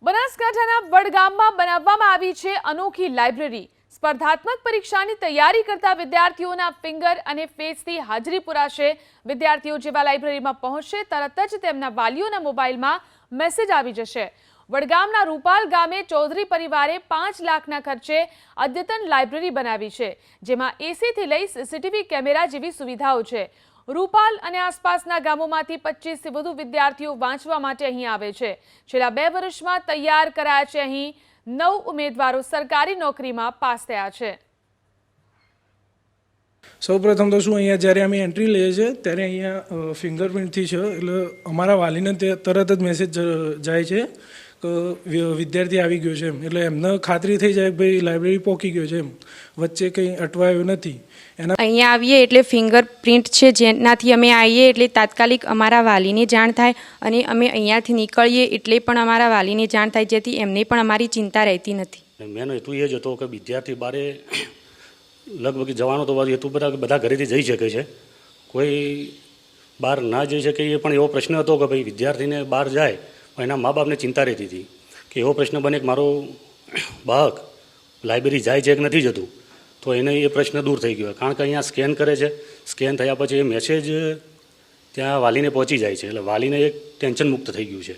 બનાસકાંઠાના વડગામમાં બનાવવામાં આવી છે અનોખી લાઇબ્રેરી। સ્પર્ધાત્મક પરીક્ષાની તૈયારી કરતા વિદ્યાર્થીઓના ફિંગર અને ફેસથી હાજરી પુરાશે। વિદ્યાર્થીઓ જેવા લાઇબ્રેરીમાં પહોંચશે તરત જ તેમના વાલીઓના મોબાઈલમાં મેસેજ આવી જશે। વડગામના રૂપાલ ગામે ચૌધરી પરિવારે 5 લાખના ખર્ચે અદ્યતન લાઇબ્રેરી બનાવી છે, જેમાં એસીથી લઈ સીસીટીવી કેમેરા જેવી સુવિધાઓ છે। રૂપાલ અને આસપાસના ગામોમાંથી 25 થી વધુ વિદ્યાર્થીઓ વાંચવા માટે અહીં આવે છે। છેલ્લા 2 વર્ષમાં તૈયાર કરાયા છે। અહીં 9 ઉમેદવારો સરકારી નોકરીમાં પાસ થયા છે। સૌપ્રથમ તો શું અહીંયા જ્યારે અમે એન્ટ્રી લઈએ છીએ ત્યારે અહીંયા ફિંગરપ્રિન્ટથી છે, એટલે અમારા વાલીને તરત જ મેસેજ જાય છે કે વિદ્યાર્થી આવી ગયો છે, એટલે એમને ખાતરી થઈ જાય કે ભાઈ લાઇબ્રેરી પહોંચી ગયો છે, વચ્ચે કંઈ અટવાયું નથી। અહીંયા આવીએ એટલે ફિંગરપ્રિન્ટ છે, જેનાથી અમે આવીએ એટલે તાત્કાલિક અમારા વાલીને જાણ થાય અને અમે અહીંયાથી નીકળીએ એટલે પણ અમારા વાલીને જાણ થાય, જેથી એમને પણ અમારી ચિંતા રહેતી નથી। મેનો હેતુ એ જ હતો કે વિદ્યાર્થી બારે લગભગ જવાનો તો હેતુ બધા ઘરેથી જઈ શકે છે, કોઈ બહાર ના જઈ શકે એ પણ એવો પ્રશ્ન હતો કે ભાઈ વિદ્યાર્થીને બહાર જાય પણ એના મા બાપને ચિંતા રહેતી હતી કે એવો પ્રશ્ન બને કે મારો બાળક લાઇબ્રેરી જાય છે કે નથી જતું, તો એને એ પ્રશ્ન દૂર થઈ ગયો। કારણ કે અહીંયા સ્કેન કરે છે, સ્કેન થયા પછી એ મેસેજ ત્યાં વાલીને પહોંચી જાય છે, એટલે વાલીને એક ટેન્શન મુક્ત થઈ ગયું છે।